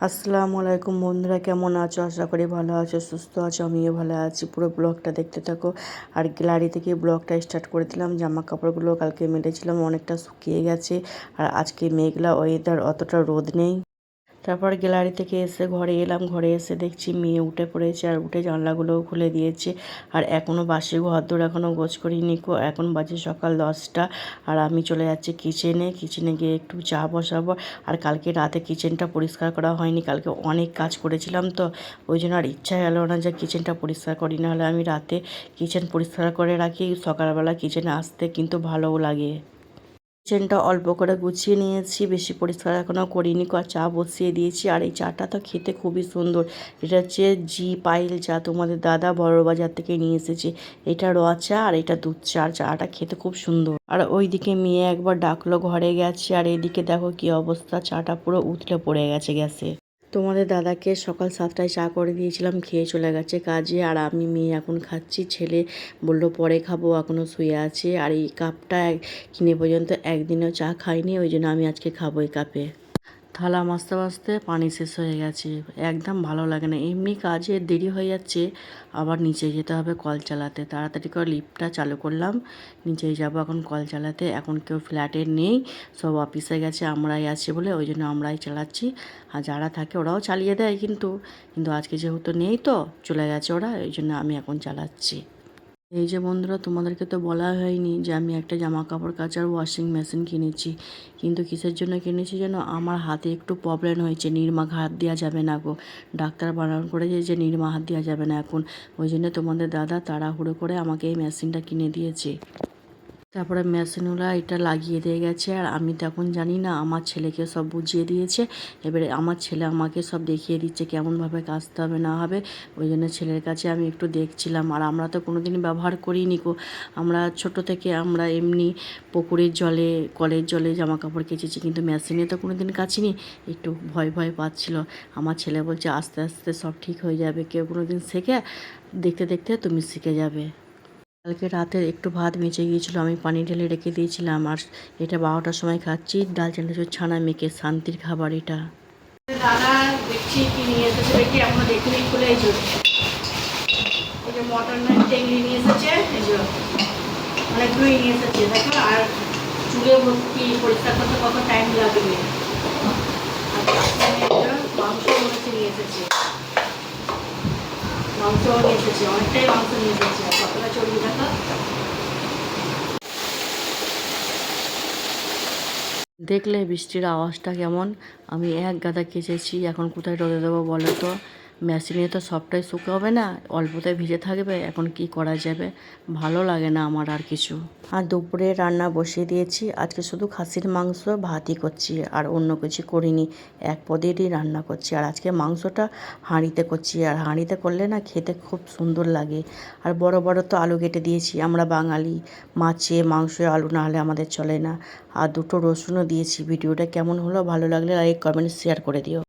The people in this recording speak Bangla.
আসসালামু আলাইকুম বন্ধুরা, কেমন আছো? আশা করি ভালো আছো, সুস্থ আছো। আমিও ভালো আছি। পুরো ব্লগটা দেখতে থাকো। আর গ্যালারি থেকে ব্লগটা স্টার্ট করে দিলাম। জামা কাপড়গুলো কালকে মেলেছিলাম, অনেকটা শুকিয়ে গেছে। আর আজকে মেঘলা ওয়েদার, অতটা রোদ নেই। তারপর গ্যালারি থেকে এসে ঘরে এলাম। ঘরে এসে দেখছি মেয়ে উঠে পড়েছে, আর উঠে জানলাগুলোও খুলে দিয়েছে। আর এখনও বাসি ঘরদোর এখনও গোছ করিনি। এখন বাজে সকাল 10টা। আর আমি চলে যাচ্ছি কিচেনে গিয়ে একটু চা বসাবো। আর কালকে রাতে কিচেনটা পরিষ্কার করা হয়নি, কালকে অনেক কাজ করেছিলাম তো, ওই জন্য আর ইচ্ছা গেল না যে কিচেনটা পরিষ্কার করি। না হলে আমি রাতে কিচেন পরিষ্কার করে রাখি, সকালবেলা কিচেনে আসতে কিন্তু ভালোও লাগে। কিচেনটা অল্প করে গুছিয়ে নিয়েছি, বেশি পরিষ্কার এখনও করিনি। চা বসিয়ে দিয়েছি। আর এই চাটা তো খেতে খুবই সুন্দর। এটা হচ্ছে জি পাইল চা, তোমাদের দাদা বড় বাজার থেকে নিয়ে এসেছে। এটা র চা আর এটা দুধ চা। আর চাটা খেতে খুব সুন্দর। আর ওইদিকে মেয়ে একবার ডাকলো, ঘরে গেছে। আর এইদিকে দেখো কি অবস্থা, চাটা পুরো উতলে পড়ে গেছে গ্যাসে। তোমাদের দাদাকে সকাল 7টায় চা করে দিয়েছিলাম, খেয়ে চলে গেছে কাজে। আর আমি মেয়ে এখন খাচ্ছি। ছেলে বললো পরে খাবো, এখনও শুয়ে আছে। আর এই কাপটা কিনে পর্যন্ত একদিনও চা খাইনি, ওই জন্য আমি আজকে খাবো এই কাপে। থালা মাজতে মাজতে পানি শেষ হয়ে গেছে, একদম ভালো লাগে না। এমনি কাজে দেরি হয়ে যাচ্ছে, আবার নিচে যেতে হবে কল চালাতে। তাড়াতাড়ি করে লিফটটা চালু করলাম, নিচেই যাবো এখন কল চালাতে। এখন কেউ ফ্ল্যাটে নেই, সব অফিসে গেছে, আমরাই আছি বলে ওই জন্য আমরাই চালাচ্ছি। আর যারা থাকে ওরাও চালিয়ে দেয়, কিন্তু আজকে যেহেতু নেই তো চলে গেছে ওরা, ওই জন্য আমি এখন চালাচ্ছি। এই যে বন্ধুরা, তোমাদেরকে তো বলা হয়নি যে আমি একটা জামা কাপড় কাচার ওয়াশিং মেশিন কিনেছি। কিন্তু কিসের জন্য কিনেছি যেন, আমার হাতে একটু প্রবলেম হয়েছে, নির্মা হাত দেওয়া যাবে না গো। ডাক্তার বারণ করেছে যে নির্মা হাত দেওয়া যাবে না এখন। ওই জন্য তোমাদের দাদা তাড়াহুড়ো করে আমাকে এই মেশিনটা কিনে দিয়েছে। তারপরে মেশিনওয়ালা এটা লাগিয়ে দিয়ে গেছে। আর আমি তো এখন জানি না, আমার ছেলেকে সব বুঝিয়ে দিয়েছে। এবারে আমার ছেলে আমাকে সব দেখিয়ে দিচ্ছে কেমনভাবে কাচতে হবে না হবে। ওই জন্য ছেলের কাছে আমি একটু দেখছিলাম। আর আমরা তো কোনো দিন ব্যবহার করিনি গো। আমরা ছোট থেকে আমরা এমনি পুকুরের জলে, কলের জলে জামা কাপড় কেচেছি, কিন্তু মেশিনে তো কোনো দিন কাচিনি। একটু ভয় ভয় পাচ্ছিল। আমার ছেলে বলছে আস্তে আস্তে সব ঠিক হয়ে যাবে, কেউ কোনো দিন শেখে, দেখতে দেখতে তুমি শিখে যাবে। কালকে রাতে একটু ভাত বেঁচে গিয়েছিলো, আমি পানি ঢেলে রেখে দিয়েছিলাম। আর এটা 12টার সময় খাচ্ছি, ডাল চানাচুর ছানা মেখে, শান্তির খাবার এটা। দাদা দেখছি কি নিয়ে এসেছে দেখি, আমরা দেখিনি, খুলে এই যে মটর নাইট টেংরি নিয়ে এসেছে, এই যে অনেকগুলোই নিয়ে এসেছে দেখো। আর চুলে ভর্তি, পরিষ্কার করতে কত টাইম লাগবে। আর মাংস নিয়ে এসেছে, মাংসও নিয়ে এসেছে, অনেকটাই মাংস নিয়ে এসেছে। কতটা চর্বি দেখা দেখলে, বৃষ্টির আওয়াজটা কেমন। আমি এক গাদা কেচেছি, এখন কোথায় রোদে দেবো বলো তো। মেশিনে তো সবটাই শুকাবে না, অল্পতে ভিজে থাকবে। এখন কি করা যাবে, ভালো লাগে না আমার আর কিছু। আর দুপুরে রান্না বসিয়ে দিয়েছি, আজকে শুধু খাসির মাংস ভাতই করছি, আর অন্য কিছু করিনি। এক পদেরই রান্না করছি। আর আজকে মাংসটা হাঁড়িতে করছি, আর হাঁড়িতে করলে না খেতে খুব সুন্দর লাগে। আর বড় বড় তো আলু কেটে দিয়েছি, আমরা বাঙালি, মাছে মাংসে আলু না হলে আমাদের চলে না। আর দুটো রসুনও দিয়েছি। ভিডিওটা কেমন হলো, ভালো লাগলে লাইক কমেন্ট শেয়ার করে দিও।